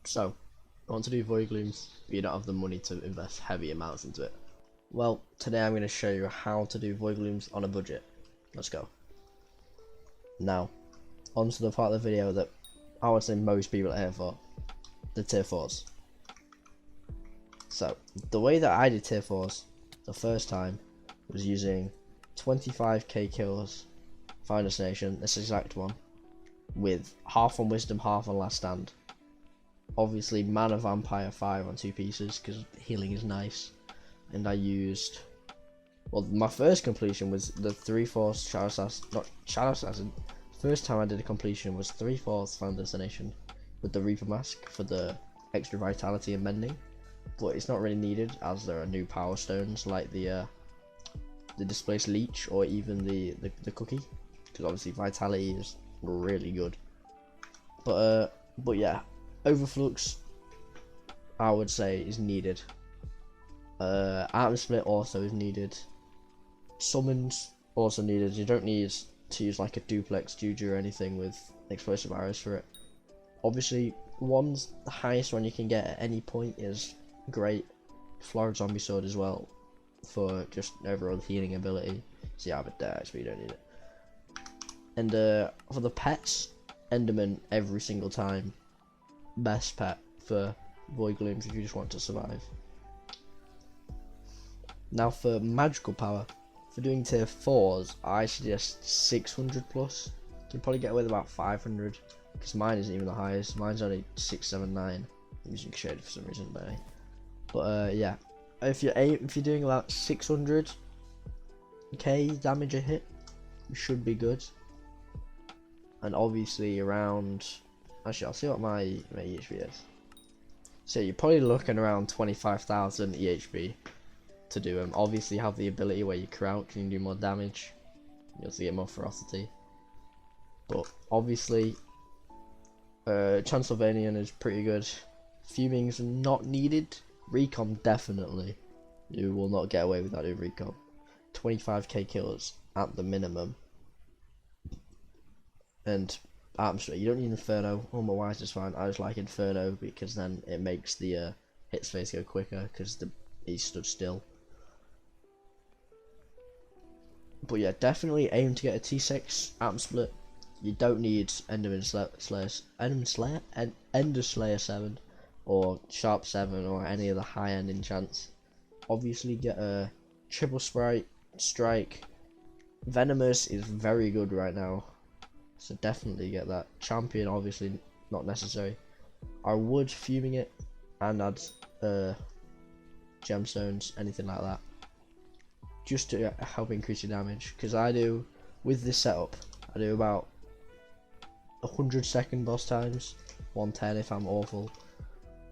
So, I want to do void glooms, but you don't have the money to invest heavy amounts into it. Well, today I'm going to show you how to do void glooms on a budget. Let's go. Now, onto the part of the video that I would say most people are here for, the tier 4s. So, the way that I did tier 4s the first time was using 25k kills, Final Destination, this exact one, with half on Wisdom, half on Last Stand. Obviously, Mana Vampire 5 on 2 pieces because healing is nice. And I used, well, my first completion was the 3/4 Shadow Assassin, not Shadow Assassin. First time I did a completion was 3/4 Final Destination with the Reaper Mask for the extra vitality and mending. But it's not really needed as there are new power stones like the Displaced Leech or even the cookie, because obviously vitality is really good. But yeah, Overflux I would say is needed. Atom Split also is needed. Summons also needed. You don't need to use like a duplex Juju or anything with explosive arrows for it. Obviously, the highest one you can get at any point is great. Florid Zombie Sword as well for just overall healing ability. So you have it there, but you don't need it. And for the pets, Enderman every single time. Best pet for void glooms if you just want to survive. Now for magical power, for doing tier 4s, I suggest 600 plus. You can probably get away with about 500, because mine isn't even the highest. Mine's only 679. I'm using shade for some reason, but yeah, if you're doing about 600k damage a hit, you should be good. And obviously around, actually I'll see what my EHP is. So you're probably looking around 25,000 EHP to do them. Obviously you have the ability where you crouch and you do more damage. You'll see get more ferocity. But obviously Transylvanian is pretty good. Fuming's not needed. Recon definitely. You will not get away with that in Recon. 25k kills at the minimum. And you don't need Inferno. Otherwise it's fine. I just like Inferno because then it makes the hit space go quicker because he stood still. But yeah, definitely aim to get a T6 Atom Split. You don't need Ender Slayer 7 or Sharp 7 or any of the high-end enchants. Obviously get a Triple Strike. Venomous is very good right now, so definitely get that. Champion obviously not necessary. I would fuming it and add gemstones, anything like that, just to help increase your damage, because I do, with this setup, I do about 100-second boss times, 110 if I'm awful.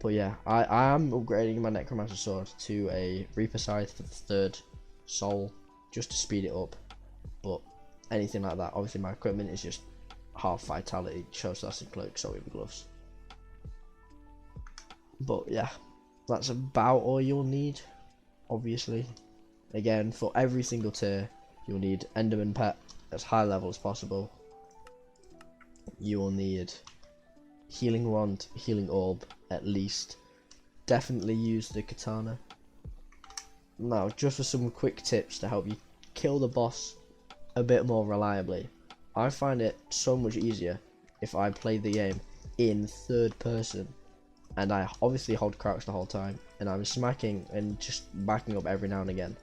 But yeah, I am upgrading my Necromancer Sword to a Reaper Scythe for the 3rd soul, just to speed it up. But anything like that, obviously my equipment is just half vitality, Shadow Assassin Cloak, Soul Weaver Gloves. But yeah, that's about all you'll need, obviously. Again, for every single tier, you'll need Enderman Pet as high level as possible. You will need Healing Wand, Healing Orb at least. Definitely use the Katana. Now, just for some quick tips to help you kill the boss a bit more reliably. I find it so much easier if I play the game in 3rd person. And I obviously hold crouch the whole time. And I'm smacking and just backing up every now and again.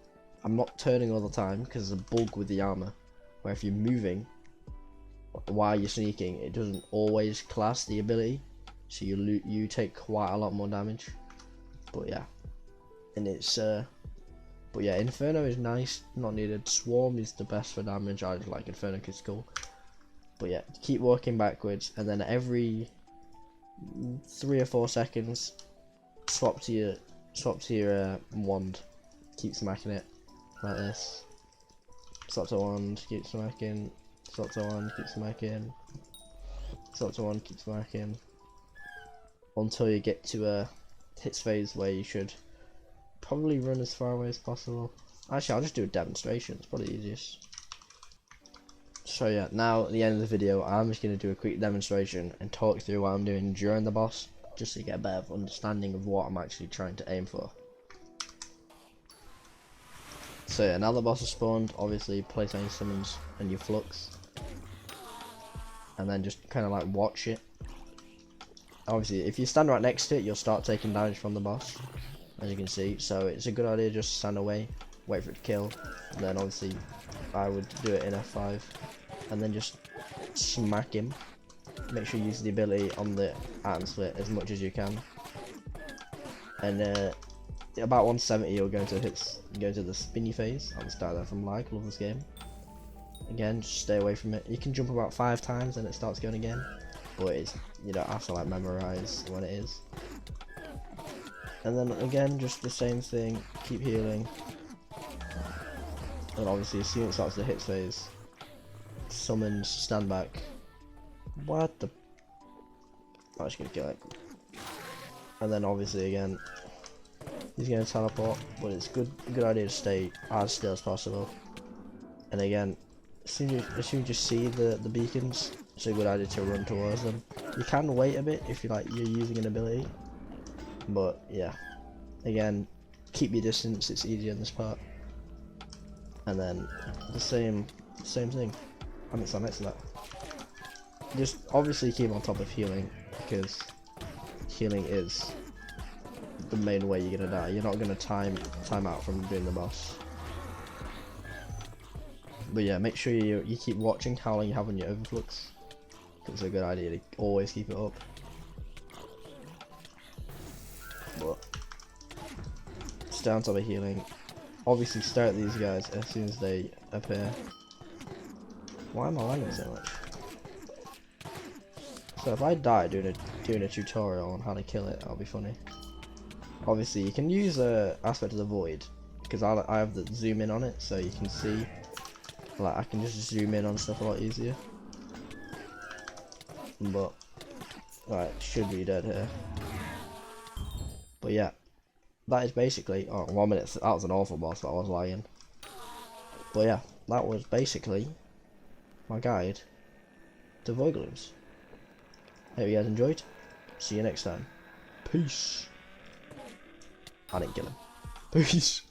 I'm not turning all the time because there's a bug with the armor where if you're moving while you're sneaking, it doesn't always class the ability, so you take quite a lot more damage. But yeah, and it's but yeah, Inferno is nice, not needed. Swarm is the best for damage. I just like Inferno because it's cool. But yeah, keep working backwards, and then every 3 or 4 seconds swap to your wand. Keep smacking it like this. Swap to wand, keep smacking. Swap to wand, keep smacking. Swap to wand, keep smacking. Until you get to a hits phase where you should probably run as far away as possible. Actually, I'll just do a demonstration. It's probably easiest. So yeah, now at the end of the video, I'm just going to do a quick demonstration and talk through what I'm doing during the boss just so you get a better understanding of what I'm actually trying to aim for. So yeah, now the boss is spawned, obviously place any summons and your flux, and then just kind of like watch it. Obviously if you stand right next to it, you'll start taking damage from the boss, as you can see, so it's a good idea just stand away, wait for it to kill, and then obviously I would do it in F5 and then just smack him. Make sure you use the ability on the atom split as much as you can, and about 170 you'll go to the spinny phase. I'm starting that from lag. Love this game. Again, just stay away from it. You can jump about 5 times and it starts going again, but it's, you don't have to like memorize when it is. And then again, just the same thing, keep healing, and obviously as soon as it starts the hit phase, summons, stand back. What the? I'm just gonna kill it. And then obviously again, he's gonna teleport, but it's good idea to stay as still as possible. And again, as soon as you see the beacons, it's a good idea to run towards them. You can wait a bit if you're using an ability, but yeah, again, keep your distance. It's easier in this part. And then the same thing. I mean, stand next to that. Just obviously keep on top of healing, because healing is the main way you're gonna die. You're not gonna time out from doing the boss. But yeah, make sure you keep watching how long you have on your overflux, because it's a good idea to always keep it up. But stay on top of healing. Obviously stare at these guys as soon as they appear. Why am I lagging so much? So if I die doing a tutorial on how to kill it, that'll be funny. Obviously you can use aspect of the void, because I have the zoom in on it, so you can see, like, I can just zoom in on stuff a lot easier. But right, should be dead here. But yeah, that is basically, oh, 1 minute, that was an awful boss, but I was lying. But yeah, that was basically my guide to VOIDGLOOMs. Hope you guys enjoyed. See you next time. Peace. I didn't kill him. Peace.